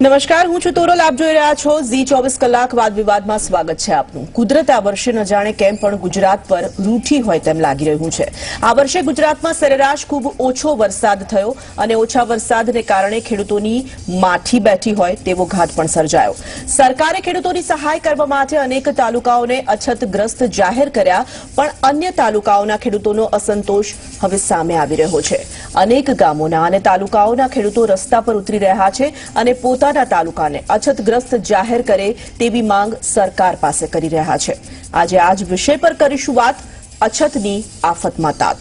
નમસ્કાર, હું છું તોરલ. આપ જોઈ રહ્યા છો ઝી 24 કલાક. વાદ વિવાદમાં સ્વાગત છે આપનું. કુદરત આ વર્ષે ન જાણે કેમ પણ ગુજરાત પર રૂઠી હોય તેમ લાગી રહ્યું છે. આ વર્ષે ગુજરાતમાં સરેરાશ ખૂબ ઓછો વરસાદ થયો અને ઓછા વરસાદને કારણે ખેડૂતોની માઠી બેઠી હોય તેવો ઘાટ પણ સર્જાયો. સરકારે ખેડૂતોની સહાય કરવા માટે અનેક તાલુકાઓને અછતગ્રસ્ત જાહેર કર્યા, પણ અન્ય તાલુકાઓના ખેડૂતોનો અસંતોષ હવે સામે આવી રહ્યો છે. અનેક ગામોના અને તાલુકાઓના ખેડૂતો રસ્તા પર ઉતરી રહ્યા છે અને પોતાના તાલુકાને અછતગ્રસ્ત જાહેર કરે તેવી માંગ સરકાર પાસે કરી રહ્યા છે. આજે આ જ વિષય પર કરીશું વાત. અછતની આફતમાં તાત.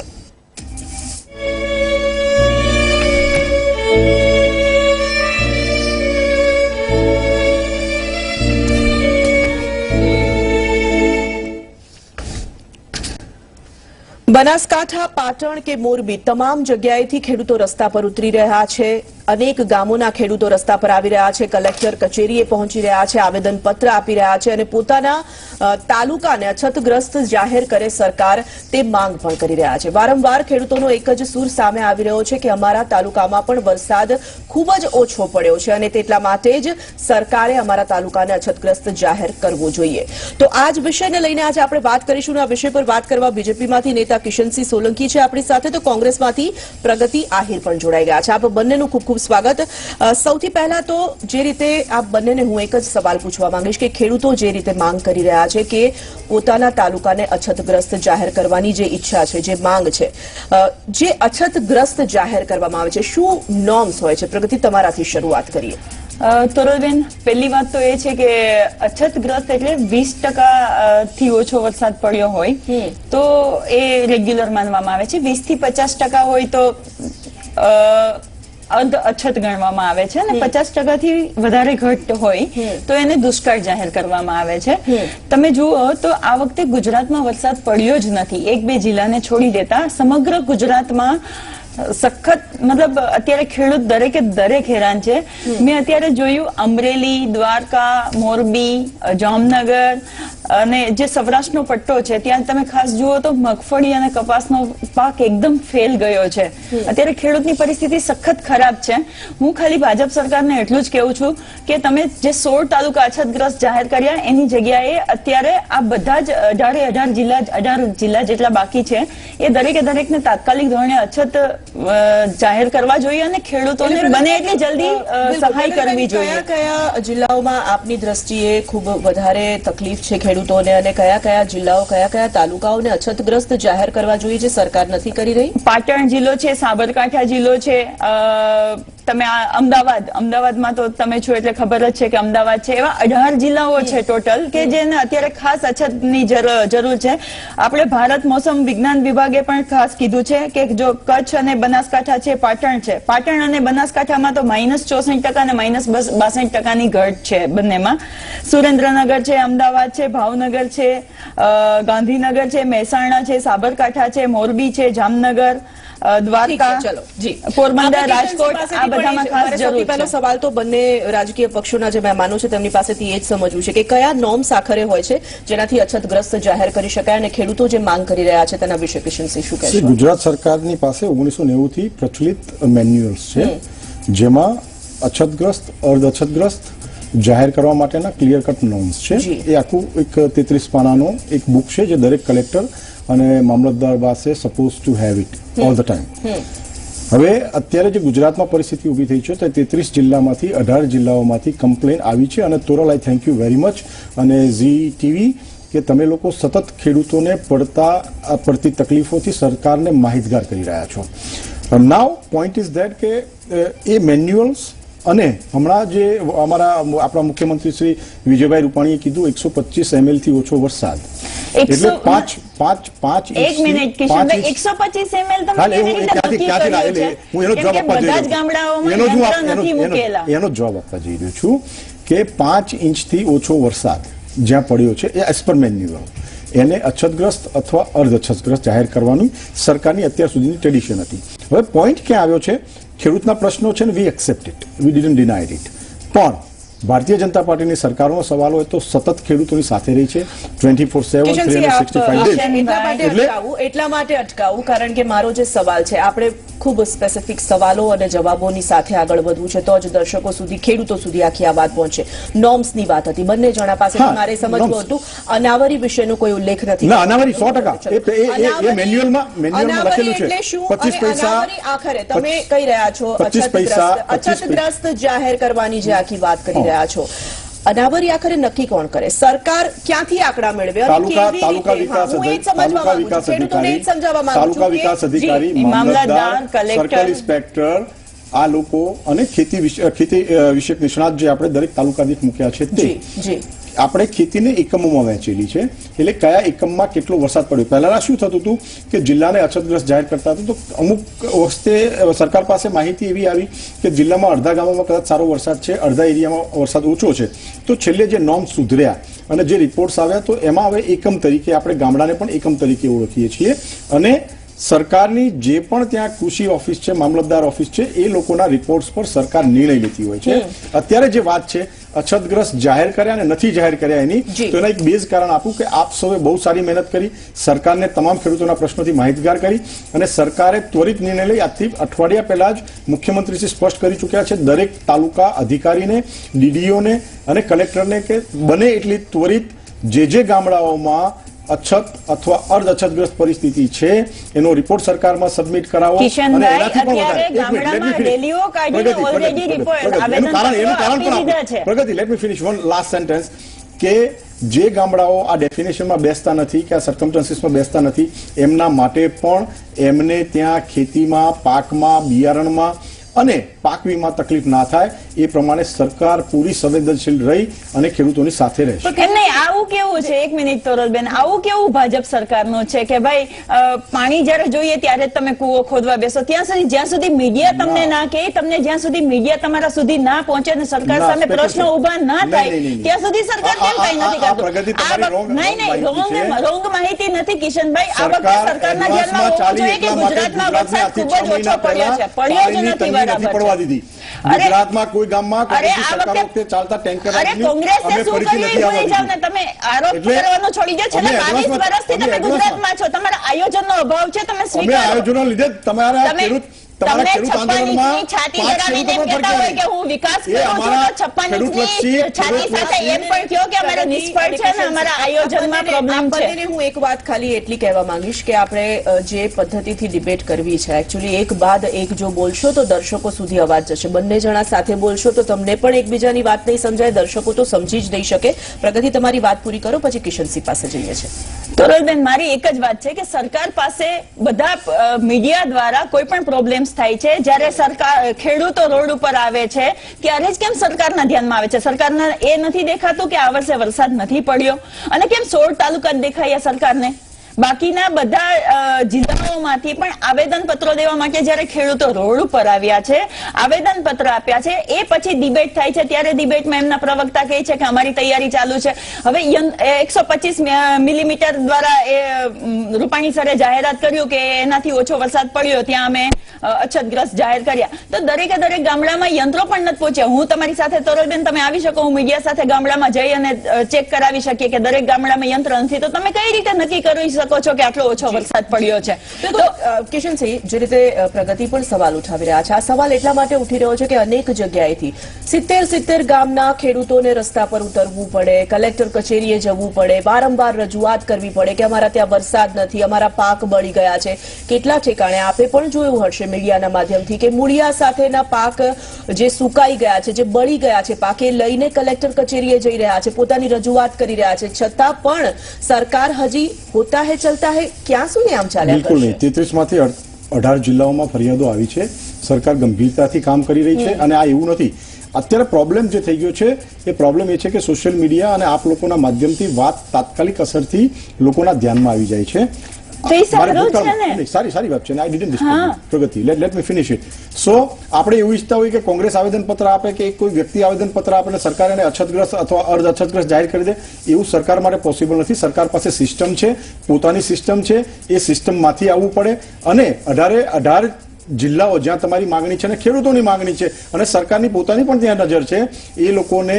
બનાસકાંઠા, પાટણ કે મોરબી તમામ જગ્યાએથી ખેડૂતો રસ્તા પર ઉતરી રહ્યા છે. અનેક ગામોના ખેડૂતો રસ્તા પર આવી રહ્યા છે, કલેક્ટર કચેરીએ પહોંચી રહ્યા છે, આવેદનપત્ર આપી રહ્યા છે અને પોતાના તાલુકાને અછતગ્રસ્ત જાહેર કરે સરકાર તે માંગ પણ કરી રહ્યા છે. વારંવાર ખેડૂતોનો એક જ સૂર સામે આવી રહ્યો છે કે અમારા તાલુકામાં પણ વરસાદ ખૂબ જ ઓછો પડ્યો છે અને તેટલા માટે જ સરકારે અમારા તાલુકાને અછતગ્રસ્ત જાહેર કરવો જોઈએ. તો આ જ વિષયને લઈને આજે આપણે વાત કરીશું. આ વિષય પર વાત કરવા બીજેપીમાંથી નેતા કિશનસિંહ સોલંકી છે આપણી સાથે, તો કોંગ્રેસમાંથી પ્રગતિ આહિર પણ જોડાઈ ગયા છે. આપ બંનેનું ખૂબ ખૂબ સ્વાગત. સૌથી પહેલા તો જે રીતે આ બંનેને હું એક જ સવાલ પૂછવા માંગીશ કે ખેડૂતો જે રીતે માંગ કરી રહ્યા છે કે પોતાના તાલુકાને અછતગ્રસ્ત જાહેર કરવાની જે ઈચ્છા છે, જે માંગ છે, જે અછતગ્રસ્ત જાહેર કરવામાં આવે છે, શું નોર્મ્સ હોય છે? પ્રગતિ, તમારાથી શરૂઆત કરીએ. તોરલબેન, પહેલી વાત તો એ છે કે અછતગ્રસ્ત એટલે 20% થી ઓછો વરસાદ પડ્યો હોય તો એ રેગ્યુલર માનવામાં આવે છે. 20 થી 50% હોય તો અર્ધ અછત ગણવામાં આવે છે અને 50% થી વધારે ઘટ હોય તો એને દુષ્કાળ જાહેર કરવામાં આવે છે. તમે જુઓ તો આ વખતે ગુજરાતમાં વરસાદ પડ્યો જ નથી. 1-2 જિલ્લાને છોડી દેતા સમગ્ર ગુજરાતમાં સખત, મતલબ અત્યારે ખેડૂત દરેક હેરાન છે. મેં અત્યારે જોયું અમરેલી, દ્વારકા, મોરબી, જામનગર અને જે સૌરાષ્ટ્રનો પટ્ટો છે ત્યાં તમે ખાસ જુઓ તો મગફળી અને કપાસનો પાક એકદમ ફેલ ગયો છે. અત્યારે ખેડૂતની પરિસ્થિતિ સખત ખરાબ છે. હું ખાલી ભાજપ સરકારને એટલું જ કહું છું કે તમે જે 16 તાલુકા અછતગ્રસ્ત જાહેર કર્યા એની જગ્યાએ અત્યારે આ બધા જ 18 જિલ્લા જેટલા બાકી છે એ દરેકને તાત્કાલિક ધોરણે અછત જાહેર કરવા જોઈએ અને ખેડૂતોને બને એટલી જલ્દી સહાય કરવી જોઈએ. કયા જિલ્લાઓમાં આપની દ્રષ્ટિએ ખૂબ વધારે તકલીફ છે ખેડૂતોને અને કયા જિલ્લાઓ, કયા તાલુકાઓને અછતગ્રસ્ત જાહેર કરવા જોઈએ જે સરકાર નથી કરી રહી? પાટણ જિલ્લો છે, સાબરકાંઠા જિલ્લો છે, તમે અમદાવાદમાં તો તમે છો એટલે ખબર જ છે કે અમદાવાદ છે. એવા 18 જિલ્લાઓ છે ટોટલ કે જેને અત્યારે ખાસ અછતની જરૂર છે. આપણે ભારત મોસમ વિજ્ઞાન વિભાગે પણ ખાસ કીધું છે કે જો કચ્છ અને બનાસકાંઠા છે, પાટણ છે, પાટણ અને બનાસકાંઠામાં તો -64% અને -62% ઘટ છે બંનેમાં. સુરેન્દ્રનગર છે, અમદાવાદ છે, ભાવનગર છે, ગાંધીનગર છે, મહેસાણા છે, સાબરકાંઠા છે, મોરબી છે, જામનગર, દ્વારકા, પોરબંદર, રાજકોટ, આ બધામાં ખાસ જરૂર છે. પહેલો સવાલ તો બંને રાજકીય પક્ષોના જે મહેમાનો છે તેમની પાસેથી એ જ સમજવું છે કે કયા નોર્મ્સ આખરે હોય છે જેનાથી અછતગ્રસ્ત જાહેર કરી શકાય અને ખેડૂતો જે માંગ કરી રહ્યા છે તેના વિશે કિશનસિંહ શું કહેશો? ગુજરાત સરકારની પાસે 1990 થી પ્રચલિત મેન્યુઅલ્સ છે જેમાં અછતગ્રસ્ત, અર્ધ અછતગ્રસ્ત જાહેર કરવા માટેના ક્લિયર કટ નોર્મ્સ છે. એ આખું એક 33 પાનાનો એક બુક છે જે દરેક કલેક્ટર અને મામલતદાર પાસે suppose to have it all the time. હવે અત્યારે જે ગુજરાતમાં પરિસ્થિતિ ઉભી થઈ છે તો 33 જિલ્લામાંથી 18 જિલ્લાઓમાંથી કમ્પ્લેન આવી છે અને તોરલ, આઈ થેન્ક યુ વેરી મચ અને ઝી ટીવી કે તમે લોકો સતત ખેડૂતોને પડતી તકલીફોથી સરકારને માહિતગાર કરી રહ્યા છો. નાવ પોઈન્ટ ઇઝ ધેટ કે એ મેન્યુઅલ્સ અને હમણાં જે આપણા મુખ્યમંત્રી શ્રી વિજયભાઈ રૂપાણીએ કીધું 125 ml થી ઓછો વરસાદ એટલે 5 એક મિનિટ કિશનભાઈ, 125 ml તમે કેવી રીતે નક્કી કર્યું છે? હું એનો જવાબ આપવા જઈ રહ્યો છું કે 5 ઇંચથી ઓછો વરસાદ જ્યાં પડ્યો છે એ એઝ પર મેન્યુઅલ એને અછતગ્રસ્ત અથવા અર્ધ અછતગ્રસ્ત જાહેર કરવાની સરકારની અત્યાર સુધીની ટ્રેડિશન હતી. હવે પોઈન્ટ ક્યાં આવ્યો છે? ખેડૂતના પ્રશ્નો છે ને we accept it, we didn't deny it, પણ ભારતીય જનતા પાર્ટીની સરકારનો સવાલ હોય તો સતત ખેડૂતોની સાથે રહી છે 24/7 કિશનસિંહ, આપ 365 days. એટલા માટે અટકાવું કારણ કે મારો જે સવાલ છે આપણે ખૂબ સ્પેસિફિક સવાલો અને જવાબોની સાથે આગળ વધવું છે તો જ દર્શકો સુધી ખેડૂતો સુધી આખી આ વાત પહોંચે. નોર્મ્સની વાત હતી, બંને જણા પાસે હા, મારે સમજવું norms. હતું અનાવરી વિશેનો કોઈ ઉલ્લેખ નથી. ના, અનાવરી 100%. એ મેન્યુઅલમાં લખેલું છે. એટલે શું? 25 પૈસા અનાવરી આખરે તમે કહી રહ્યા છો 25 પૈસા, અછતગ્રસ્ત જાહેર કરવાની જે આખી વાત કરી રહ્યા છો, અનાવરી આખરે નક્કી કોણ કરે? સરકાર ક્યાંથી આંકડા મેળવે અને કેવી તાલુકા રીતે? વિકાસ હું એ જ સમજવા માંગુ છું. ખેડૂતોને એ જ સમજાવવા માંગુ છું તાલુકા કે વિકાસ અધિકારી, જી, મામલતદાર, કલેક્ટર, સર્કલ ઇન્સ્પેક્ટર, આ લોકો અને ખેતી વિષયક નિષ્ણાત જે આપણે દરેક તાલુકા દીઠ મૂક્યા છે તે જી આપણે ખેતીને એકમોમાં વહેંચેલી છે. એટલે કયા એકમમાં કેટલો વરસાદ પડ્યો. પહેલા શું થતું હતું કે જિલ્લાને અછતગ્રસ્ત જાહેર કરતા હતા તો અમુક વખતે સરકાર પાસે માહિતી એવી આવી કે જિલ્લામાં અડધા ગામોમાં કદાચ સારો વરસાદ છે, અડધા એરિયામાં વરસાદ ઓછો છે. તો છેલ્લે જે નોર્મ સુધર્યા અને જે રિપોર્ટ્સ આવ્યા તો એમાં હવે એકમ તરીકે આપણે ગામડાને પણ એકમ તરીકે ઓળખીએ છીએ અને સરકારની જે પણ ત્યાં કૃષિ ઓફિસ છે, મામલતદાર ઓફિસ છે, એ લોકોના રિપોર્ટ્સ પર સરકાર નિર્ણય લેતી હોય છે. અત્યારે જે વાત છે અછતગ્રસ્ત જાહેર કર્યા અને નથી જાહેર કર્યા એની, તો એના એક બેઝ કારણ આપું કે આપ સૌએ બહુ સારી મહેનત કરી, સરકારને તમામ ખેડૂતોના પ્રશ્નોથી માહિતગાર કરી અને સરકારે ત્વરિત નિર્ણય લઈ આજથી અઠવાડિયા પહેલા જ મુખ્યમંત્રીશ્રી સ્પષ્ટ કરી ચૂક્યા છે દરેક તાલુકા અધિકારીને, ડીડીઓને અને કલેક્ટરને કે બને એટલી ત્વરિત જે ગામડાઓમાં અછત અથવા અર્ધ અછતગ્રસ્ત પરિસ્થિતિ છે એનો રિપોર્ટ સરકારમાં સબમિટ કરાવો. કિશનભાઈ, અત્યારે ગામડામાં રેલીઓ કાઢીને ઓલરેડી રિપોર્ટ આવેદન આપી દીધા છે. Pragati, let me finish one last sentence કે જે ગામડાઓ આ ડેફિનેશનમાં બેસતા નથી કે આ સર્કમસ્ટન્સીસમાં બેસતા નથી એમના માટે પણ એમને ત્યાં ખેતીમાં, પાકમાં, બિયારણમાં અને પાક વીમા તકલીફ ના થાય એ પ્રમાણે સરકાર પૂરી સંવેદનશીલ રહી અને ખેડૂતોની સાથે રહેશે. નહીં, આવું કેવું છે, એક મિનિટ તોરલબેન, આવું કેવું ભાજપ સરકારનું છે કે ભાઈ પાણી જ્યારે જોઈએ ત્યારે જ તમે કૂવો ખોદવા બેસો, જ્યાં સુધી મીડિયા તમને ના કહે, તમને જ્યાં સુધી મીડિયા તમારા સુધી ના પહોંચે અને સરકાર સામે પ્રશ્નો ઉભા ના થાય ત્યાં સુધી સરકાર કેમ કઈ નથી કરતું? નહીં, રોંગ માહિતી નથી કિશનભાઈ. આ વખતે સરકારના ધ્યાનમાં હોવું જોઈએ કે ગુજરાતમાં વરસાદ ખૂબ જ ઓછો પડ્યો છે, પડ્યો જ નથી પડવા દીધી. ગુજરાતમાં કોઈ ગામમાં સરકાર વખતે ચાલતા ટેન્કર કોંગ્રેસે શું કર્યું એ ભૂલી જાવ ને. તમે આરોપ કરવાનો છોડી દો. છેલ્લા 22 વર્ષથી તમે ગુજરાતમાં છો, તમારા આયોજનનો અભાવ છે, તમે સ્વીકારો. આયોજનો લીધે તમારા ખેડૂત આંદોલનમાં છાતી ધરાવીને એમ કહેતા હોય કે હું વિકાસ કરું છું, તો 56 ઇંચની છાતી સાથે એમ પણ કહો કે અમારે નિષ્ફળ છે ને અમારા આયોજનમાં પ્રોબ્લેમ છે. હું એક વાત ખાલી એટલી કહેવા માંગીશ કે આપણે જે પદ્ધતિથી ડિબેટ કરવી છે, એકચ્યુઅલી એક બાદ એક જો બોલશો તો દર્શકો સુધી અવાજ જશે. બંને જણા સાથે બોલશો તો તમને પણ એકબીજાની વાત નહીં સમજાય, દર્શકો તો સમજી જ નહીં શકે. પ્રગતિ, તમારી વાત પૂરી કરો પછી કિશનસિંહ પાસે જઈએ છે. તોરલબેન, મારી એક જ વાત છે કે સરકાર પાસે બધા મીડિયા દ્વારા કોઈ પણ પ્રોબ્લેમ થાય છે, જ્યારે સરકાર ખેડૂતો રોડ ઉપર આવે છે ત્યારે જ કેમ સરકારના ધ્યાનમાં આવે છે? સરકારને એ નથી દેખાતું કે આ વર્ષે વરસાદ નથી પડ્યો અને કેમ 16 તાલુકા દેખાયા સરકારને? બાકીના બધા જિલ્લાઓમાંથી પણ આવેદનપત્રો દેવા માટે જ્યારે ખેડૂતો રોડ ઉપર આવ્યા છે, આવેદનપત્ર આપ્યા છે, એ પછી ડિબેટ થાય છે ત્યારે ડિબેટમાં એમના પ્રવક્તા કહે છે કે અમારી તૈયારી ચાલુ છે. હવે 125 મિલીમીટર દ્વારા એ રૂપાણી સરે જાહેરાત કર્યું કે એનાથી ઓછો વરસાદ પડ્યો ત્યાં અમે અછતગ્રસ્ત જાહેર કર્યા. તો દરેક ગામડામાં યંત્રો પણ નથી પહોંચ્યા. હું તમારી સાથે તોરલબેન તમે આવી શકો, હું મીડિયા સાથે ગામડામાં જઈ અને ચેક કરાવી શકીએ કે દરેક ગામડામાં યંત્ર નથી, તો તમે કઈ રીતે નક્કી કરી શકો છો કે આટલો ઓછો વરસાદ પડ્યો છે? તો કિશનસિંહ, જે રીતે પ્રગતિ પણ સવાલ ઉઠાવી રહ્યા છે, આ સવાલ એટલા માટે ઉઠી રહ્યો છે કે અનેક જગ્યાએથી 70 ગામના ખેડૂતોને રસ્તા પર ઉતરવું પડે, કલેક્ટર કચેરીએ જવું પડે, વારંવાર રજૂઆત કરવી પડે કે અમારા ત્યાં વરસાદ નથી, અમારા પાક બળી ગયા છે. કેટલા ઠેકાણે આપે પણ જોયું હશે મીડિયાના માધ્યમથી કે મૂળિયા સાથેના પાક જે સુકાઈ ગયા છે, જે બળી ગયા છે, પાકે લઈને કલેક્ટર કચેરીએ જઈ રહ્યા છે, પોતાની રજૂઆત કરી રહ્યા છે, છતાં પણ સરકાર હજી હોતા હે ચલતા હે ક્યાં સુધી આમ ચાલ્યા કરશે? બિલકુલ નહીં. 33 માંથી 18 જિલ્લાઓમાં ફરિયાદો આવી છે. સરકાર ગંભીરતાથી કામ કરી રહી છે અને આ એવું નથી. અત્યારે પ્રોબ્લેમ જે થઈ ગયો છે એ પ્રોબ્લેમ એ છે કે સોશિયલ મીડિયા અને આપ લોકોના માધ્યમથી વાત તાત્કાલિક અસરથી લોકોના ધ્યાનમાં આવી જાય છે. સારી વાત છે. I didn't discuss Pragati. Let me finish it. So આપણે એવું ઈચ્છતા હોય કે કોંગ્રેસ આવેદનપત્ર આપે કે કોઈ વ્યક્તિ આવેદનપત્ર આપે અને સરકાર એને અછતગ્રસ્ત અથવા અર્ધ અછતગ્રસ્ત જાહેર કરી દે, એવું સરકાર માટે પોસિબલ નથી. સરકાર પાસે સિસ્ટમ છે, પોતાની સિસ્ટમ છે, એ સિસ્ટમમાંથી આવવું પડે અને 18 જિલ્લાઓ જ્યાં તમારી માંગણી છે અને ખેડૂતોની માંગણી છે અને સરકારની પોતાની પણ ત્યાં નજર છે, એ લોકોને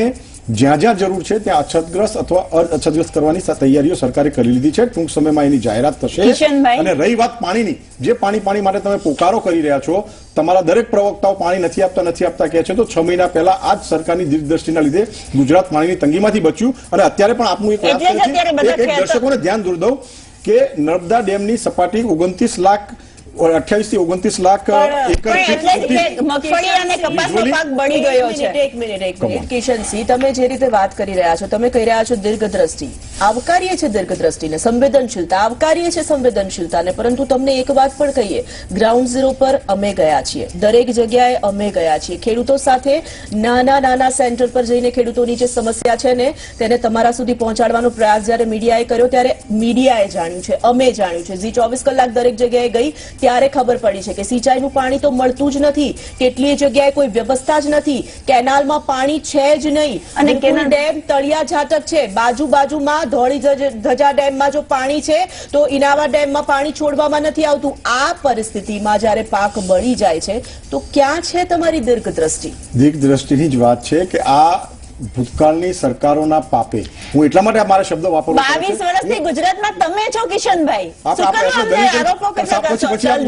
જ્યાં જ્યાં જરૂર છે ત્યાં અછતગ્રસ્ત અથવા અર્ધ અછતગ્રસ્ત કરવાની તૈયારીઓ સરકારે કરી લીધી છે. ટૂંક સમયમાં એની જાહેરાત થશે. કિશનભાઈ. અને રહી વાત પાણીની, જે પાણી માટે તમે પોકારો કરી રહ્યા છો, તમારા દરેક પ્રવક્તાઓ પાણી નથી આપતા કહે છે, તો 6 મહિના પહેલા આ જ સરકારની દીર્ઘદ્રષ્ટિના લીધે ગુજરાત પાણીની તંગીમાંથી બચ્યું. અને અત્યારે પણ આપનું એક વાત એક દર્શકોને ધ્યાન દોરી દઉં કે નર્મદા ડેમની સપાટી 28 લાખ 28 થી 29 લાખ એકર મગફળી અને કપાસનો પાક બળી ગયો છે. એક મિનિટ કિશનસિંહ, તમે જે રીતે વાત કરી રહ્યા છો, તમે કહી રહ્યા છો દીર્ઘદ્રષ્ટિ. આવકારીએ છે દીર્ઘદ્રષ્ટિને, સંવેદનશીલતા આવકારીએ છે સંવેદનશીલતાને, પરંતુ તમને એક વાત પણ કહીએ, ગ્રાઉન્ડ ઝીરો પર અમે ગયા છીએ, દરેક જગ્યાએ અમે ગયા છીએ, ખેડૂતો સાથે નાના સેન્ટર પર જઈને ખેડૂતોની જે સમસ્યા છે ને તેને તમારા સુધી પહોંચાડવાનો પ્રયાસ જ્યારે મીડિયાએ કર્યો ત્યારે મીડિયાએ જાણ્યું છે, અમે જાણ્યું છે. ઝી 24 કલાક દરેક જગ્યાએ ગઈ ત્યારે ખબર પડી છે કે સિંચાઈનું પાણી તો મળતું જ નથી, કેટલીય જગ્યાએ કોઈ વ્યવસ્થા જ નથી, કેનાલમાં પાણી છે જ નહીં, અને કેનાલ ડેમ તળિયા ઝાટક છે, બાજુમાં ધોળી ધજા ડેમમાં જો પાણી છે તો ઇનાવા ડેમમાં પાણી છોડવામાં નથી આવતું. આ પરિસ્થિતિમાં જ્યારે પાક બળી જાય છે તો ક્યાં છે તમારી દીર્ઘદ્રષ્ટિ? દીર્ઘદ્રષ્ટિની જ વાત છે કે આ ભૂતકાળની સરકારોના પાપે, હું એટલા માટે મારા શબ્દ વાપરું 22 વર્ષથી ગુજરાતમાં તમે છો કિશનભાઈ,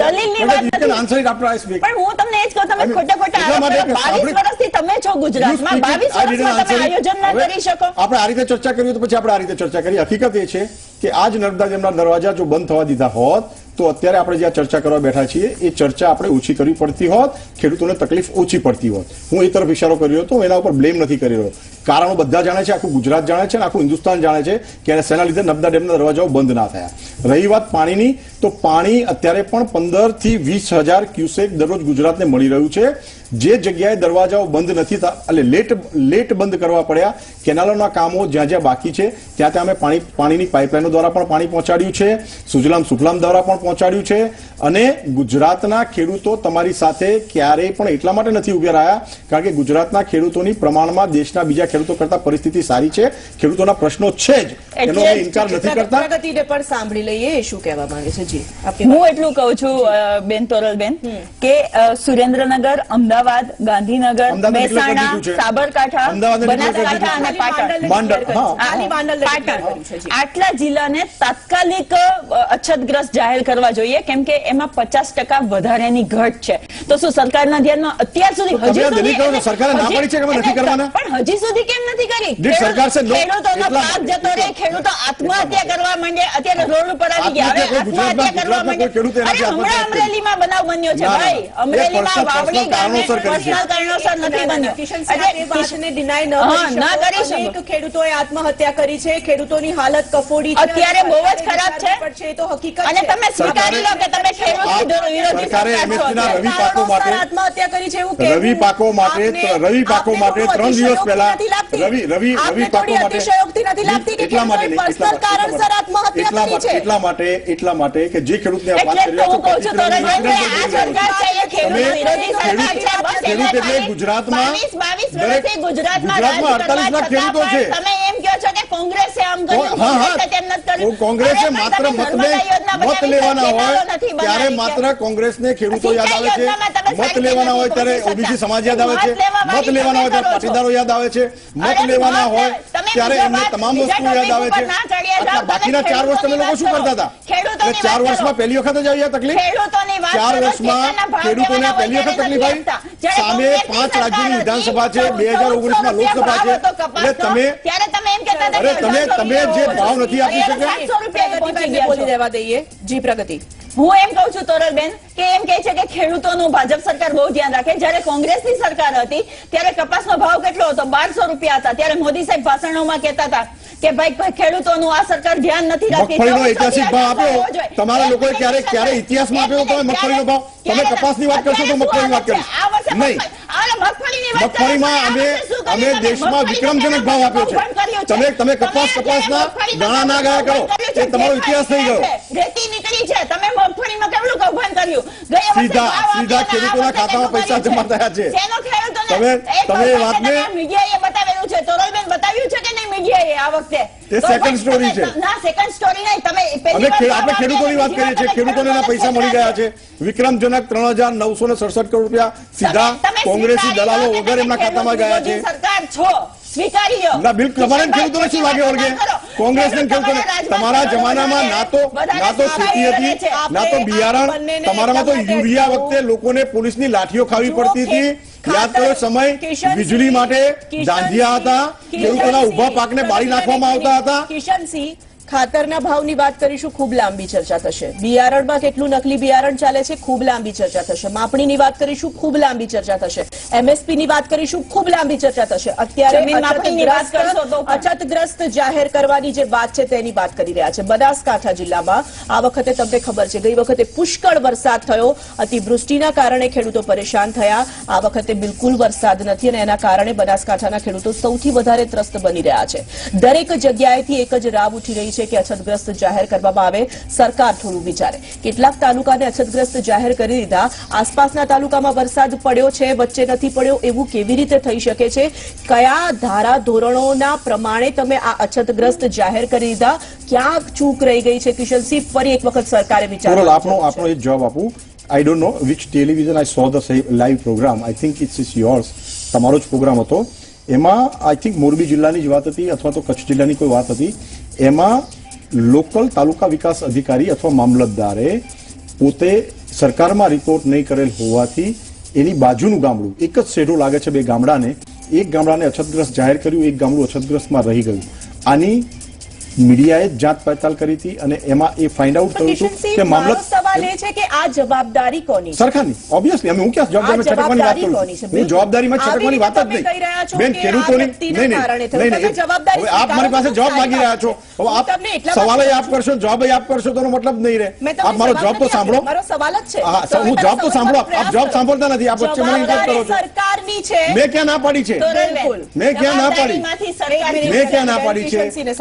દલીલની વાત નથી, પણ હું તમને એ જ કહું, તમે ખોટા આરોપ કરો. 22 વર્ષથી તમે છો ગુજરાતમાં, 22 વર્ષમાં તમે આયોજન ના કરી શકો. આપણે આ રીતે ચર્ચા કરી તો પછી આપણે આ રીતે ચર્ચા કરી. હકીકત એ છે કે આજ નર્મદા ડેમના દરવાજા જો બંધ થવા દીધા હોત તો અત્યારે આપણે જ્યાં ચર્ચા કરવા બેઠા છીએ એ ચર્ચા આપણે ઓછી કરવી પડતી હોત, ખેડૂતોને તકલીફ ઓછી પડતી હોત. હું એ તરફ ઇશારો કર્યો હતો, એના ઉપર બ્લેમ નથી કરી રહ્યો. કારણો બધા જાણે છે, આખું ગુજરાત જાણે છે અને આખું હિન્દુસ્તાન જાણે છે કે શેના લીધે નર્મદા ડેમના દરવાજાઓ બંધ ના થયા. રહી વાત પાણીની, તો પાણી અત્યારે પણ 15 થી 20 હજાર ક્યુસેક દરરોજ ગુજરાતને મળી રહ્યું છે. જે જગ્યાએ દરવાજાઓ બંધ નથી થતા, એટલે લેટ બંધ કરવા પડ્યા, કેનાલોના કામો જ્યાં જ્યાં બાકી છે ત્યાં અમે પાણીની પાઇપલાઇનો દ્વારા પણ પાણી પહોંચાડ્યું છે, સુજલામ સુફલામ દ્વારા પણ પહોંચાડ્યું છે. અને ગુજરાતના ખેડૂતો તમારી સાથે ક્યારેય પણ એટલા માટે નથી ઉભા રહ્યા કારણ કે ગુજરાતના ખેડૂતોની પ્રમાણમાં દેશના બીજા ખેડૂતો કરતા પરિસ્થિતિ સારી છે, ખેડૂતોના પ્રશ્નો છે જ, એનો અમે ઇનકાર નથી કરતા. પ્રગતિને પણ સાંભળી લઈએ, એ શું કહેવા માંગે છે. જી, હું એટલું કહું છું બેન તોરલબેન કે સુરેન્દ્રનગર, અમદાવાદ, ગાંધીનગર, મહેસાણા, સાબરકાંઠા, બનાસકાંઠા અને પાટણ, આટલા જિલ્લાને તાત્કાલિક અછતગ્રસ્ત જાહેર કરવા જોઈએ, કેમ કે એમાં 50% વધારેની ઘટ છે. તો શું સરકારના ધ્યાનમાં અત્યાર સુધી સરકારે ના પાડી છે કે નથી કરવાના? પણ હજી સુધી કેમ નથી કરી? ખેડૂતોનો પાક જતો રહે, ખેડૂતો આત્મહત્યા કરવા માંડે, અત્યારે રોડ ઉપર આવી ગયા, હવે આત્મહત્યા કરવા માંડે. હમણાં અમરેલીમાં બનાવ બન્યો છે ભાઈ, અમરેલીમાં વાવણી ગામે પર્સનલ કારણોસર નથી બન્યો. ખેડૂતોએ આત્મહત્યા કરી છે, ખેડૂતોની હાલત કફોડી છે, અત્યારે બહુ જ ખરાબ છે. તો હકીકત અને તમે સ્વીકારી લો કે તમે ખેડૂત વિરોધી આત્મહત્યા કરી છે એવું કે રવિ પાકો માટે 3 દિવસ પહેલા રવિ પાકો માટે એટલા માટે કે જે ખેડૂતને વાત કરી ખેડૂત એટલે ગુજરાતમાં 48 લાખ ખેડૂતો છે. તમે એમ કહો છો કે કોંગ્રેસે આમ કર્યું, કોંગ્રેસે માત્ર મત લેવાના હોય ત્યારે માત્ર કોંગ્રેસને ખેડૂતો યાદ આવે છે, મત લેવાના હોય ત્યારે ઓબીસી સમાજ યાદ આવે છે, મત લેવાના હોય ત્યારે પાટીદારો યાદ આવે છે, મત લેવાના હોય ત્યારે એમને તમામ વસ્તુ યાદ આવે છે. બાકીના 4 વર્ષ તમે લોકો શું કરતા હતા? 4 વર્ષમાં પહેલી વખત જ આવી તકલીફ, 4 વર્ષમાં ખેડૂતોને પહેલી વખત તકલીફ આવી. સામે 5 રાજ્યોની વિધાનસભા છે, 2019માં લોકસભા છે, એટલે તમે જે ભાવ નથી આપી શક્યા. બોલી દેવા દઈએ. જી પ્રગતિ. હું એમ કહું છું તોરલબેન કે એમ કહે છે કે ખેડૂતોનું ભાજપ સરકાર બહુ ધ્યાન રાખે. જયારે કોંગ્રેસની સરકાર હતી ત્યારે કપાસનો ભાવ કેટલો હતો? 1200 રૂપિયા હતા. ત્યારે મોદી સાહેબ ભાષણોમાં કહેતા હતા કે ભાઈ ખેડૂતોનું આ સરકાર ધ્યાન નથી રાખતી. મગફળીનો ઐતિહાસિક ભાવ આપ્યો તમારા લોકોએ ક્યારે ઇતિહાસમાં આપ્યો? તમે મગફળીનો ભાવ, તમે કપાસની વાત કરશો તો મગફળીની વાત કરીશ નહીં. મગફળીમાં અમે દેશમાં વિક્રમજનક ભાવ આપ્યો છે. તમે કપાસના દાણા ના ગયા કરો, એ તમારો ઇતિહાસ થઈ ગયો. રેતી નીકળી છે, તમે મગફળીમાં કેવડું કૌભાંડ કર્યું? સીધા ખેડૂતોના ખાતામાં પૈસા જમા થયા છે. તમે વાતને મીડિયાએ બતાવેલું છે, તોરલબેન બતાવ્યું છે કે નહીં મીડિયાએ? આ વખતે એ second story છે. ના સેકન્ડ સ્ટોરી નહીં. તમે અને પહેલી વાર આપણે ખેડૂતોની વાત કરીએ છીએ, ખેડૂતોને એના પૈસા મળી ગયા છે. વિક્રમજનક 3,967 કરોડ રૂપિયા સીધા કોંગ્રેસી દલાલો વગર એમના ખાતામાં ગયા છે. સરકાર છો સ્વીકારી લો. ના બિલકુલ. તમારે ખેડૂતોને શું લાગે ઓળગે? કોંગ્રેસને ખેડૂતોને તમારા જમાનામાં ના તો ખેતી હતી, ના તો બિયારણ. તમારામાં તો યુરિયા વખતે લોકોને પોલીસની લાઠીઓ ખાવી પડતી હતી. યાદ કરો સમય, વીજળી માટે દાંધિયા હતા, ખેડૂતોના ઉભા પાકને બાળી નાખવામાં આવતા હતા. કિશનસિંહ, ખાતરના ભાવની વાત કરીશું, ખૂબ લાંબી ચર્ચા થશે. બિયારણમાં કેટલું નકલી બિયારણ ચાલે છે, ખૂબ લાંબી ચર્ચા થશે. માપણીની વાત કરીશું, ખૂબ લાંબી ચર્ચા થશે. MSP ની વાત કરીશું, ખૂબ લાંબી ચર્ચા થશે. અત્યારે અછતગ્રસ્ત જાહેર કરવાની જે વાત છે તેની વાત કરી રહ્યા છે. બનાસકાંઠા જિલ્લામાં આ વખતે તમને ખબર છે, ગઈ વખતે પુષ્કળ વરસાદ થયો, અતિવૃષ્ટિના કારણે ખેડૂતો પરેશાન થયા. આ વખતે બિલકુલ વરસાદ નથી અને એના કારણે બનાસકાંઠાના ખેડૂતો સૌથી વધારે ત્રસ્ત બની રહ્યા છે. દરેક જગ્યાએથી એક જ રાવ ઉઠી રહી છે કે અછતગ્રસ્ત જાહેર કરવામાં આવે, સરકાર થોડું વિચારે. કેટલાક તાલુકાને અછતગ્રસ્ત જાહેર કરી દીધા, આસપાસના તાલુકામાં વરસાદ પડ્યો છે, વચ્ચે નથી પડ્યો, એવું કેવી રીતે થઈ શકે છે? કયા ધારા ધોરણોના પ્રમાણે તમે આ અછતગ્રસ્ત જાહેર કરી દીધા? ક્યાંક ચૂક રહી ગઈ છે? કિશનસિંહ, ફરી એક વખત સરકારે વિચારવું. આપણો એક જવાબ આપું. I don't know which television I saw the live program. I think it is yours. તમારો જ પ્રોગ્રામ હતો. એમાં આઈ થિંક મોરબી જિલ્લાની જ વાત હતી અથવા તો કચ્છ જિલ્લાની કોઈ વાત હતી. એમાં લોકલ તાલુકા વિકાસ અધિકારી અથવા મામલતદારે પોતે સરકારમાં રિપોર્ટ નહીં કરેલ હોવાથી એની બાજુનું ગામડું, એક જ શેઢો લાગે છે બે ગામડાને, એક ગામડાને અછતગ્રસ્ત જાહેર કર્યું, એક ગામડું અછતગ્રસ્તમાં રહી ગયું. આની મીડિયાએ જાત પડતાલ કરી હતી અને એમાં એ ફાઇન્ડ આઉટ થયું હતું કે મામલત. સવાલ એ છે કે આ જવાબદારી કોની? સરકારની. ઓબ્વિયસલી અમે હું ક્યાં જવાબદારી છટકવાની વાત કરું છું? હું જવાબદારીમાં છટકવાની વાત જ નહીં. બેન ખેડૂતોની નહીં. હવે આપ મારી પાસે જવાબ માંગી રહ્યા છો, હવે આપ સવાલ આપ કરશો, જવાબ આપ કરશો તો મતલબ નહીં રહે. આપ મારો જવાબ તો સાંભળો. મારો સવાલ જ છે. હા, હું જવાબ તો સાંભળો. આપ જવાબ સાંભળતા નથી, આપ વચ્ચે મને ઇન્ટરપ્ટ કરો છો. સરકારની છે. મેં ક્યાં ના પાડી છે? મેં ક્યાં ના પાડી? મેં ક્યાં ના પાડી છે?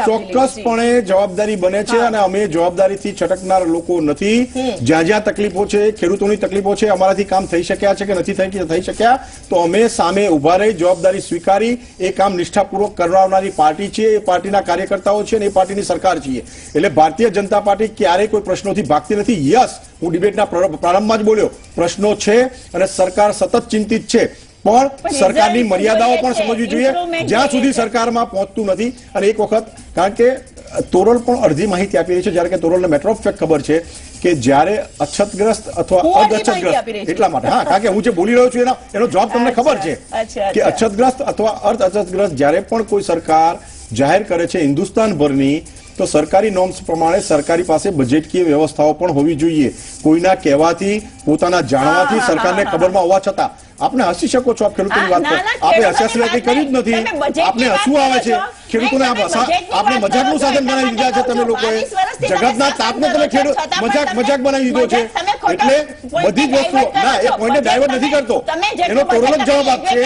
ચોક્કસપણે જવાબદારી બને છે અને અમે જવાબદારીથી છટકનાર લોકો નથી. જ્યાં જ્યાં તકલીફો છે, ખેડૂતોની તકલીફો છે, અમારાથી કામ થઈ શક્યા છે કે નથી થઈ શક્યા, તો અમે સામે ઉભા રહી જવાબદારી સ્વીકારી એ કામ નિષ્ઠાપૂર્વક કરનારી પાર્ટી છે, એ પાર્ટીના કાર્યકર્તાઓ છે અને એ પાર્ટીની સરકાર છીએ. એટલે ભારતીય જનતા પાર્ટી ક્યારેય કોઈ પ્રશ્નોથી ભાગતી નથી. યસ, હું ડિબેટના પ્રારંભમાં જ બોલ્યો, પ્રશ્નો છે અને સરકાર સતત ચિંતિત છે, પણ સરકારની મર્યાદાઓ પણ સમજવી જોઈએ જ્યાં સુધી સરકારમાં પહોંચતું નથી. અને એક વખત, કારણ કે તોરલ પણ અડધી માહિતી આપી રહી છે, જ્યારે કે તોરલને મેટર ઓફ ફેક્ટ ખબર છે કે જ્યારે અછતગ્રસ્ત અથવા અર્ધ અછતગ્રસ્ત, એટલા માટે હા, કારણ કે હું જે બોલી રહ્યો છું એનો જવાબ તમને ખબર છે કે અછતગ્રસ્ત અથવા અર્ધ અછતગ્રસ્ત જ્યારે પણ કોઈ સરકાર જાહેર કરે છે હિન્દુસ્તાનભરની, તો સરકારી નોર્મ્સ પ્રમાણે સરકારી પાસે બજેટકીય વ્યવસ્થાઓ પણ હોવી જોઈએ. કોઈના કહેવાથી, પોતાના જાણવાથી સરકારને ખબરમાં હોવા છતાં આપને હસી શકો છો. આપ ખેડૂતોની વાત કરો, આપણે હસ્યાસ્ય કંઈ કર્યું જ નથી. આપને હસવું આવે છે. ખેડૂતોને આપણે મજાકનું સાધન બનાવી દીધા છે તમે લોકોએ. જગતના તાપને તમે મજાક બનાવી દીધો છે. એટલે બધી જ વસ્તુઓ ના, એ પોઈન્ટને ડાયવર્ટ નથી કરતો. એનો તોરલ જ જવાબ આપશે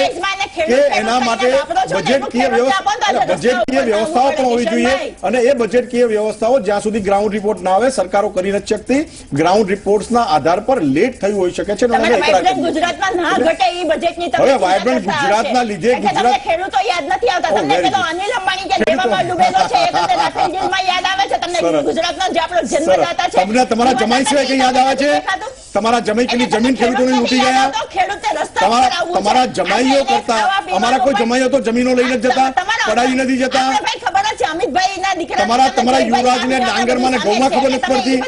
કે એના માટે બજેટકીય વ્યવસ્થાઓ પણ હોવી જોઈએ અને એ બજેટકીય વ્યવસ્થાઓ જ્યાં સુધી ગ્રાઉન્ડ રિપોર્ટ ના આવે, સરકારો કરી નથી શકતી. ગ્રાઉન્ડ રિપોર્ટ્સના આધાર પર લેટ થયું હોઈ શકે છે. હવે વાયબ્રન્ટ ગુજરાતના લીધે ખેડૂતો યાદ નથી આવતા. તમને પેલો અનિલ અંબાણી કે દેવામાં ડૂબેલો છે એ તમને રાફેલ ડીલમાં યાદ આવે છે? તમને ગુજરાતનો જે આપણો જન્મદાતા છે, તમને તમારા જમાઈ સિવાય કઈ યાદ આવે છે? તમારા જમાઈ જમીન ખેડૂતોને લૂંટી ગયા. તમારા જમાઈઓ કરતા અમારા કોઈ જમાઈઓ તો જમીનો લઈને જ જતા, પડાવી નથી જતા. તમારા યુવરાજને ડાંગરમાં ને ઘઉંમાં ખબર નથી પડતી.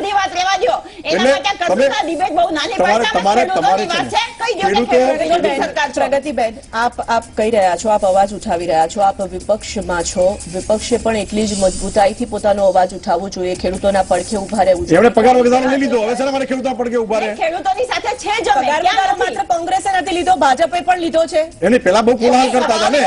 પ્રગતિબેન, આપ કહી રહ્યા છો, આપ અવાજ ઉઠાવી રહ્યા છો, આપ વિપક્ષમાં છો. વિપક્ષે પણ એટલી જ મજબૂતાઈથી પોતાનો અવાજ ઉઠાવવો જોઈએ, ખેડૂતોના પડખે ઉભા રહેવું જોઈએ. પગાર વધારો લઈ લીધો, હવે મારે ખેડૂતોના પડખે ઉભા રહે. ખેડૂતોની સાથે છે જ. પગાર વધારો માત્ર કોંગ્રેસે નથી લીધો, ભાજપે પણ લીધો છે. એને પેલા બહુ કોલાહલ કરતા હતા ને.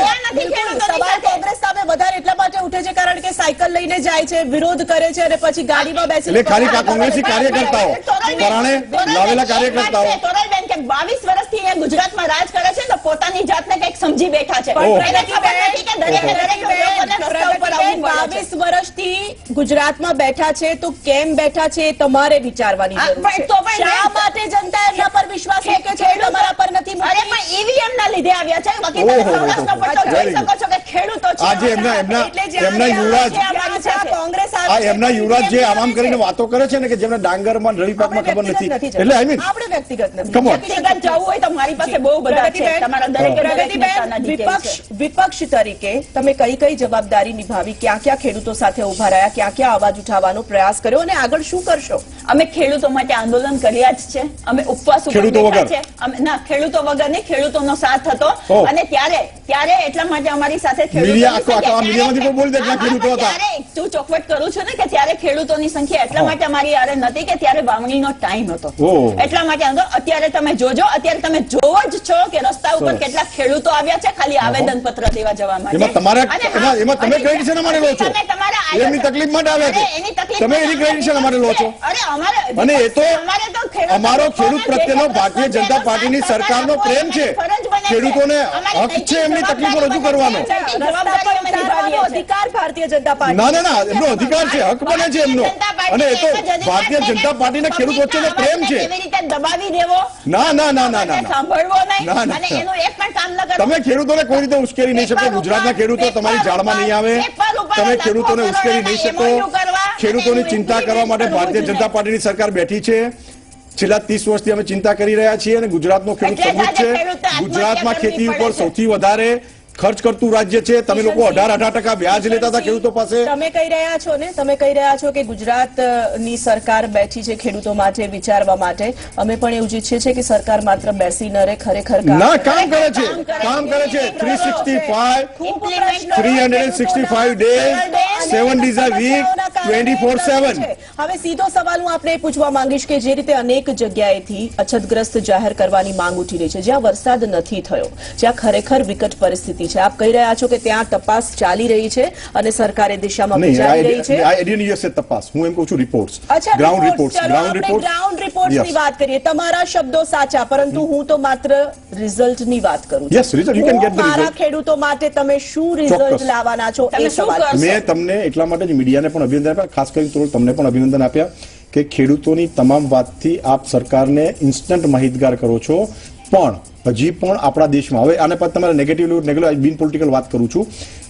સવાલ કોંગ્રેસ સામે વધારે એટલા માટે ઉઠે છે કારણ કે સાયકલ લઈને જાય છે, વિરોધ કરે છે અને પછી ગાડીમાં બેસીને ખાલી કોંગ્રેસી કાર્યકર્તાઓ પરાણે લાવેલા કાર્યકર્તાઓ. તોરલબેન કે 22 વર્ષથી અહીંયા ગુજરાતમાં રાજ કરે છે તો પોતાની જાતને કંઈક સમજી બેઠા છે. એને ખબર નથી કે દરેકે દરેક લોકોને રસ્તા ઉપર આવવું પડે છે. 22 વર્ષથી ગુજરાતમાં બેઠા છે તો કેમ બેઠા છે એ તમારે વિચારવાની જરૂર છે. તો પણ શા માટે જનતા એમના પર વિશ્વાસ મૂકે છે તમારા પર નથી અરે મૂકતી? પણ ઈવીએમ ના લીધે આવ્યા છે. બાકી તમે સૌરાષ્ટ્રનો પટ્ટો જોઈ શકો છો કે ખેડૂતો છે. આજે એટલે એમના યુવરાજ જ્યારે કોંગ્રેસ આ આવે છે, એમના યુવરાજ જે આમ છે. કરીને વાતો કરે છે ને કે જેમને ડાંગરમાં રવિપાકમાં ખબર નથી, એટલે આઈ મીન આપણે વ્યક્તિગત નથી. Come on. વ્યક્તિગત જવું હોય તો મારી પાસે બહુ બધા છે. તમારા દરેકે દરેક નેતાના details છે. વિપક્ષ તરીકે તમે કઈ જવાબદારી નિભાવી, ક્યાં ક્યાં ખેડૂતો સાથે ઉભા રહ્યા, ક્યાં ક્યાં અવાજ ઉઠાવવાનો પ્રયાસ કર્યો અને આગળ શું કરશો? અમે ખેડૂતો માટે આંદોલન કર્યા જ છે. અમે ઉપવાસ ઉપર ખેડૂતો બેઠા વગર? છે. ના, ખેડૂતો વગર નહીં, ખેડૂતોનો સાથ હતો. ઓહ. અને ત્યારે એટલા માટે અમારી સાથે મીડિયા ખેડૂતોની આખો મીડિયામાંથી પણ બોલી દે કે સંખ્યા- ખેડૂતો હતા. ત્યારે તું ચોખવટ કરું છું ને કે ત્યારે ખેડૂતોની સંખ્યા એટલા માટે અમારી યારે નથી કે ત્યારે વાવણીનો ટાઈમ હતો. ઓહ. એટલા માટે અત્યારે તમે જોજો, અત્યારે તમે જોવો જ છો કે રસ્તા ઉપર સરસ. કેટલા ખેડૂતો આવ્યા છે ખાલી આવેદન પત્ર દેવા જવા માટે. એમાં તમારા અને હા, એમાં તમે અને ક્રેડિટ શેના માટે લો છો? તમે તમારા એમની તકલીફ માટે આવ્યા છે. અરે, એની તકલીફ તમે માટે એની ક્રેડિટ શેના માટે લો છો? અરે અમારે અને એ તો અમારે તો ખેડૂતો અમારો ખેડૂત લોકોને પ્રત્યેનો જે ભારતીય પ્રશ્ન જનતા છે, પાર્ટીની એનો સરકારનો સાથ પ્રેમ છે. આપવો ફરજ બને છે. ખેડૂતોને અમારી હક છે એમની નૈતિક તકલીફો રજૂ કરવાનો. નૈતિક રસ્તા જવાબદારી પર અમે ઉતારવાનો નિભાવીએ છીએ. અધિકાર ભારતીય જનતા પાર્ટી ના ના ના, એમનો અધિકાર છે, હક બને છે એમનો. અને એ તો ભારતીય જનતા પાર્ટીને ખેડૂત વચ્ચેનો પ્રેમ છે. કેવી રીતે દબાવી દેવો, ના ના ના ના ના ના. સાંભળવો નહીં ના, ના. અને એનું એક પણ કામ ન કરવું. તમે ખેડૂતોને કોઈ રીતે ઉશ્કેરી નહીં શકો. ગુજરાતના ખેડૂતો તમારી જાળમાં નહીં આવે. તમે ખેડૂતોને ઉશ્કેરી નહીં શકો. ખેડૂતોની ચિંતા કરવા માટે ભારતીય જનતા પાર્ટીની સરકાર બેઠી છે. છેલ્લા 30 વર્ષથી અમે ચિંતા કરી રહ્યા છીએ અને ગુજરાતનો ખેડૂત એટલે જ સમૃદ્ધ આજે છે. ખેડૂતને આત્મહત્યા ગુજરાતમાં કરવી ખેતી ઉપર પડે છે. સૌથી વધારે ખર્ચ કરતું રાજ્ય છે. તમે લોકો 18% વ્યાજ લેતા હતા ખેડૂતો પાસે. તમે કહી રહ્યા છો ને, તમે કહી રહ્યા છો કે ગુજરાતની સરકાર બેઠી છે ખેડૂતો માટે વિચારવા માટે. અમે પણ એવું જ ઈચ્છીએ છીએ કે સરકાર માત્ર બેસી ન રહે, ખરેખર ના, કામ કરે છે, કામ કરે છે. 365 days, 7 days a week, 24/7. હવે સીધો સવાલ હું આપને એ પૂછવા માંગીશ કે જે રીતે અનેક જગ્યાએથી અછતગ્રસ્ત જાહેર કરવાની માંગ ઉઠી રહી છે, જ્યાં વરસાદ નથી થયો, જ્યાં ખરેખર વિકટ પરિસ્થિતિ છે, આપ કહી રહ્યા છો કે ત્યાં તપાસ ચાલી રહી છે અને સરકાર એ દિશામાં નહીં, વિચારી રહી છે. I didn't use it તપાસ. હું એમ કહું છું રિપોર્ટ્સ, અચ્છા, ગ્રાઉન્ડ reports. રિપોર્ટ્સ, ચલો, ગ્રાઉન્ડ આપણે રિપોર્ટ્સ. ગ્રાઉન્ડ રિપોર્ટ્સની Yes. વાત કરીએ. તમારા શબ્દો સાચા, પરંતુ હું તો માત્ર રિઝલ્ટની વાત કરું છું. Yes, result. You can get the મારા result. ખેડૂતો માટે તમે શું રિઝલ્ટ ચોક્કસ. લાવવાના છો તમે એ શું સવાલ. કરશો? મેં તમને એટલા માટે જ મીડિયાને પણ અભિનંદન આપ્યા, ખાસ કરીને તો તમને પણ અભિનંદન આપ્યા કે ખેડૂતોની તમામ વાતથી આપ સરકારને ઇન્સ્ટન્ટ માહિતગાર કરો છો. પણ હજી પણ આપણા દેશમાં, હવે આને પર તમારે નેગેટિવ બિન પોલિટિકલ વાત કરું છું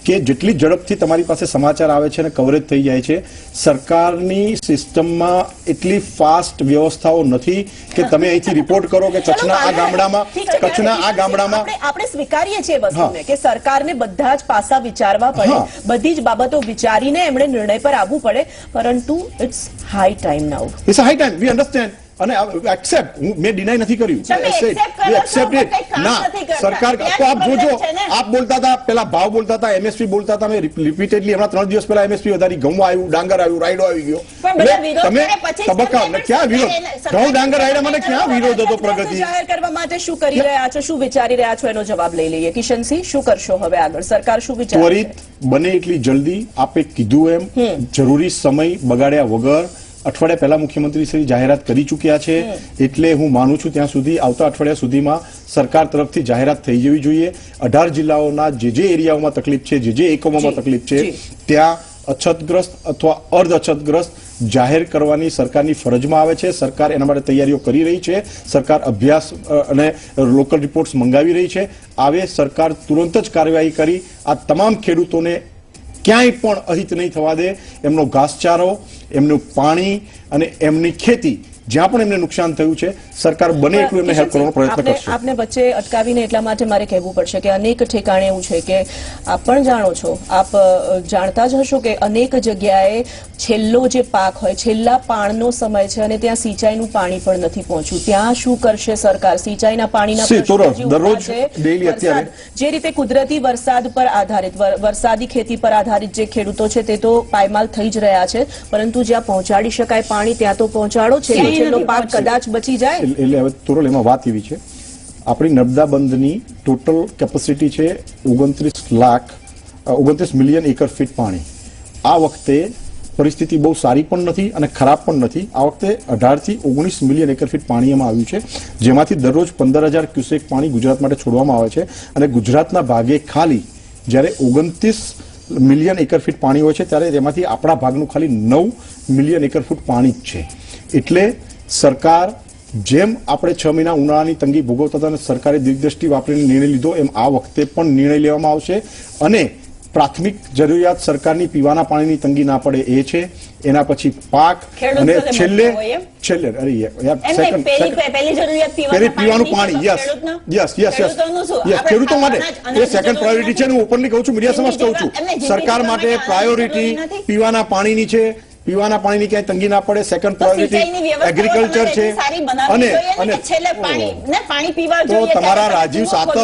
કે જેટલી ઝડપથી તમારી પાસે સમાચાર આવે છે અને કવરેજ થઈ જાય છે, સરકારની સિસ્ટમમાં એટલી ફાસ્ટ વ્યવસ્થાઓ નથી કે તમે અહીંથી રિપોર્ટ કરો કે કચ્છના આ ગામડામાં, કચ્છના આ ગામડામાં આપણે સ્વીકારીએ છીએ વસ્તુને હા. કે સરકારને બધા જ પાસા વિચારવા પડે, હા. બધી જ બાબતો વિચારીને એમણે નિર્ણય પર આવવું પડે, પરંતુ it's high time now. It's high time, we understand અને એક્સેપ્ટ. મેં ડિનાય નથી કર્યું. તમે accept કરો છો, એક્સેપ્ટ પણ ઇટ. કંઈ કામ ના, નથી કરતા. સરકાર ત્યાં તો આપ problem જોજો, છે ને. આપ બોલતા હતા પેલા ભાવ બોલતા હતા, એમએસપી બોલતા હતા, મેં રિપીટેડલી હમણાં 3 દિવસ પહેલા એમએસપી વધારી, ઘઉં આવ્યું, ડાંગર આવ્યું, રાયડો આવી ગયો. પણ બધા એટલે વિરોધ તમે કરે પછી જ તબક્કા તમને ક્યાં વિરોધ? સરકાર ઘઉં ડાંગર રાયડા માટે ક્યાં વિરોધ હતો? પ્રગતિ જાહેર કરવા માટે શું કરી રહ્યા છો, શું વિચારી રહ્યા છો, એનો જવાબ લઈ લઈએ. કિશનસિંહ, શું કરશો હવે આગળ? સરકાર શું વિચારે છે? ત્વરિત બને એટલી જલ્દી આપે કીધું એમ જરૂરી સમય બગાડ્યા વગર અઠવાડિયા પહેલા મુખ્યમંત્રી શ્રી જાહેરાત કરી ચૂક્યા છે. એટલે હું માનું છું ત્યાં સુધી આવતા અઠવાડિયા સુધીમાં સરકાર તરફથી જાહેરાત થઈ જવી જોઈએ. 18 જિલ્લાઓના જે એરિયાઓમાં તકલીફ છે, જે એકમોમાં તકલીફ છે, ત્યાં અછતગ્રસ્ત અથવા અર્ધ અછતગ્રસ્ત જાહેર કરવાની સરકારની ફરજમાં આવે છે. સરકાર એના માટે તૈયારીઓ કરી રહી છે. સરકાર અભ્યાસ અને લોકલ રિપોર્ટ્સ મંગાવી રહી છે. આવે સરકાર તુરંત જ કાર્યવાહી કરી આ તમામ ખેડૂતોને ક્યાંય પણ અહિત નહીં થવા દે. એમનો ઘાસચારો, એમનું પાણી અને એમની ખેતી જ્યાં પણ એમને નુકસાન થયું છે, સરકાર બને એટલું એમને હેલ્પ કરવાનો પ્રયત્ન કરશે. આપને વચ્ચે અટકાવીને એટલા માટે મારે કહેવું પડશે કે અનેક ઠેકાણે એવું છે કે આપ પણ જાણો છો, આપ જાણતા જ હશો કે અનેક જગ્યાએ છેલ્લો જે પાક હોય, છેલ્લા પાણનો સમય છે અને ત્યાં સિંચાઈનું પાણી પણ નથી પહોંચ્યું. ત્યાં શું કરશે સરકાર? સિંચાઈના પાણીના પ્રશ્નો જે ઊભા દરરોજ છે, ડેઈલી અત્યારે વરસાદ, જે રીતે કુદરતી વરસાદ પર આધારિત, વરસાદી ખેતી પર આધારિત જે ખેડૂતો છે તે તો પાયમાલ થઈ જ રહ્યા છે, પરંતુ જ્યાં પહોંચાડી શકાય પાણી ત્યાં તો પહોંચાડો છે. છેલ્લો પાક કદાચ બચી જાય. એટલે હવે તોરલ એમાં વાત એવી છે, આપણી નર્મદા બંધની ટોટલ કેપેસિટી છે 29 મિલિયન એકર ફીટ પાણી. આ વખતે પરિસ્થિતિ બહુ સારી પણ નથી અને ખરાબ પણ નથી. આ વખતે 18 થી 19 મિલિયન એકરફીટ પાણી એમાં આવ્યું છે, જેમાંથી દરરોજ 15,000 ક્યુસેક પાણી ગુજરાત માટે છોડવામાં આવે છે. અને ગુજરાતના ભાગે ખાલી જ્યારે 29 મિલિયન એકરફીટ પાણી હોય છે ત્યારે તેમાંથી આપણા ભાગનું ખાલી 9 મિલિયન એકરફૂટ પાણી જ છે. એટલે સરકાર જેમ આપણે 6 મહિના ઉનાળાની તંગી ભોગવતા હતા અને સરકારે દીર્ઘદ્રષ્ટિ વાપરીને નિર્ણય લીધો, એમ આ વખતે પણ નિર્ણય લેવામાં આવશે. અને પ્રાથમિક જરૂરિયાત સરકારની પીવાના પાણીની તંગી ના પડે એ છે. એના પછી પાક અને છેલ્લે અરે યાર પીવાનું પાણી. યસ ખેડૂતો માટે એ સેકન્ડ પ્રાયોરિટી છે. હું ઓપનલી કહું છું, મીડિયા સમક્ષ કહું છું, સરકાર માટે પ્રાયોરિટી પીવાના પાણીની છે. પીવાના પાણીની ક્યાંય તંગી ના પડે, સેકન્ડ પ્રાયોરિટી એગ્રીકલ્ચર છે. તો તમારા રાજીવ સાતવ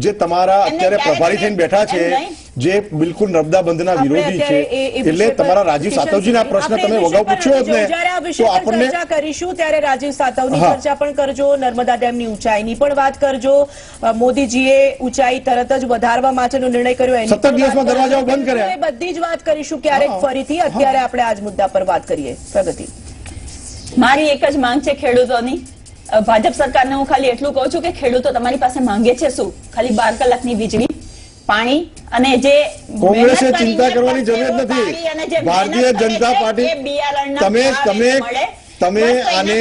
જે તમારા અત્યારે પ્રભારી થઈને બેઠા છે, જે બિલકુલ નર્મદા બંધના વિરોધી છે, એટલે તમારા રાજીવ સાતવજીના પ્રશ્ન તમે વગાઉ પૂછ્યો જ ને, તો આપણને ચર્ચા કરીશું ત્યારે રાજીવ સાતવની ચર્ચા પણ કરજો, નર્મદા ડેમની ઊંચાઈની પણ વાત કરજો. મોદીજીએ ઊંચાઈ તરત જ વધારવા માટેનો નિર્ણય કર્યો, 17 દિવસમાં દરવાજાઓ બંધ કર્યા. બધી જ વાત કરીશું ક્યારેક ફરીથી. અત્યારે આપણે આજ મુદ્દા પર વાત કરીએ. પ્રગતિ, મારી એક જ માંગ છે ખેડૂતોની. ભાજપ સરકારને હું ખાલી એટલું કહું છું કે ખેડૂતો તમારી પાસે માંગે છે શું? ખાલી 12 કલાકની વીજળી, પાણી અને જે કોંગ્રેસે ચિંતા કરવાની જરૂર નથી. ભારતીય જનતા પાર્ટી તમે આને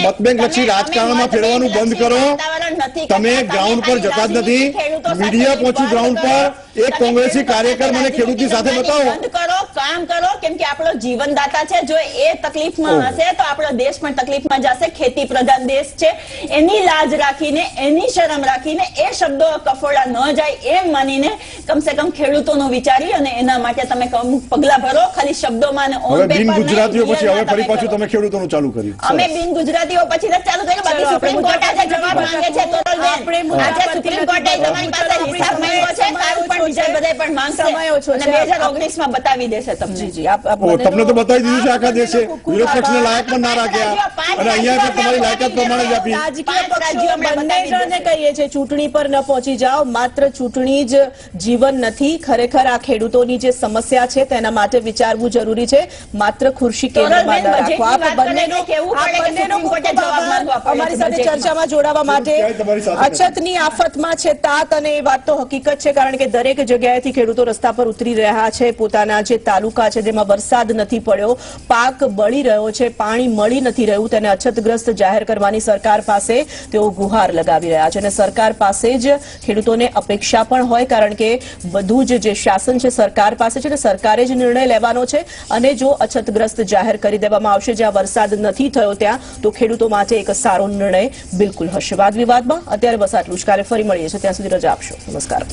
મતબેંક લક્ષી રાજકારણમાં ફેરવાનું બંધ કરો. તમે ગ્રાઉન્ડ પર જતા જ નથી. મીડિયા પહોંચ્યું ગ્રાઉન્ડ પર. એક કોંગ્રેસી કાર્યકર મને ખેડૂતની સાથે બતાવો. બંધ કરો, કામ કરો, કેમ કે આપણો જીવનદાતા છે. જો એ તકલીફમાં હશે તો આપણો દેશ પણ તકલીફમાં જશે. ખેતી પ્રધાન દેશ છે. એની લાજ રાખીને, એની શરમ રાખીને એ શબ્દો કફોડા ન જાય એમ માનીને કમસે કમ ખેડૂતોનો વિચારી અને એના માટે તમે પગલા ભરો. ખાલી શબ્દોમાં અને ઓન પેપર નહીં. ગુજરાતીઓ પછી હવે ફરી પાછું તમે ખેડૂતોનું ચાલુ કર્યું. અમે બિન ગુજરાતીઓ પછી જ ચાલુ કર્યું. બાકી સુપ્રીમ કોર્ટ આજે જવાબ માંગે છે. તોરલબેન, આજે સુપ્રીમ કોર્ટે તમારી પાસે હિસાબ માંગ્યો છે. કાલ પણ બીજા બધાય પણ માંગશે અને 2019 માં બતાવી દેશે તમને. તમને તો બતાવી દીધું છે આખા દેશે. વિરોધ પક્ષને લાયક પણ ના રાખ્યા અને અહીંયા પણ તમારી લાયકાત પ્રમાણે જ આપી. રાજકીય પક્ષો બંને જણને કહીએ છે, ચૂંટણી પર ન પહોંચી જાઓ. માત્ર ચૂંટણી જ જીવન નથી. ખરેખર આ ખેડૂતોની જે સમસ્યા છે તેના માટે વિચારવું જરૂરી છે. માત્ર ખુરશી કેન્દ્રમાં ન રાખો. આપ બંનેનો અમારી સાથે ચર્ચામાં જોડાવા માટે. અછતની આફતમાં છે તાત, અને એ વાત તો હકીકત છે, કારણ કે દરેક જગ્યાએથી ખેડૂતો રસ્તા પર ઉતરી રહ્યા છે. પોતાના જે તાલુકા છે જેમાં વરસાદ નથી પડ્યો, પાક બળી રહ્યો છે, પાણી મળી નથી રહ્યું, તેને અછતગ્રસ્ત જાહેર કરવાની સરકાર પાસે તેઓ ગુહાર લગાવી રહ્યા છે. અને સરકાર પાસે જ ખેડૂતોને અપેક્ષા પણ હોય, કારણ કે બધું જ જે શાસન છે સરકાર પાસે છે, એટલે સરકારે જ નિર્ણય લેવાનો છે. અને જો અછતગ્રસ્ત જાહેર કરી દેવામાં આવશે જ્યાં વરસાદ નથી થયો ત્યાં, તો ખેડૂતો માટે એક સારો નિર્ણય બિલકુલ હશે. વાદ વિવાદમાં અત્યારે બસ આટલું જ. કાલે ફરી મળીએ છીએ, ત્યાં સુધી રજા આપશો. નમસ્કાર.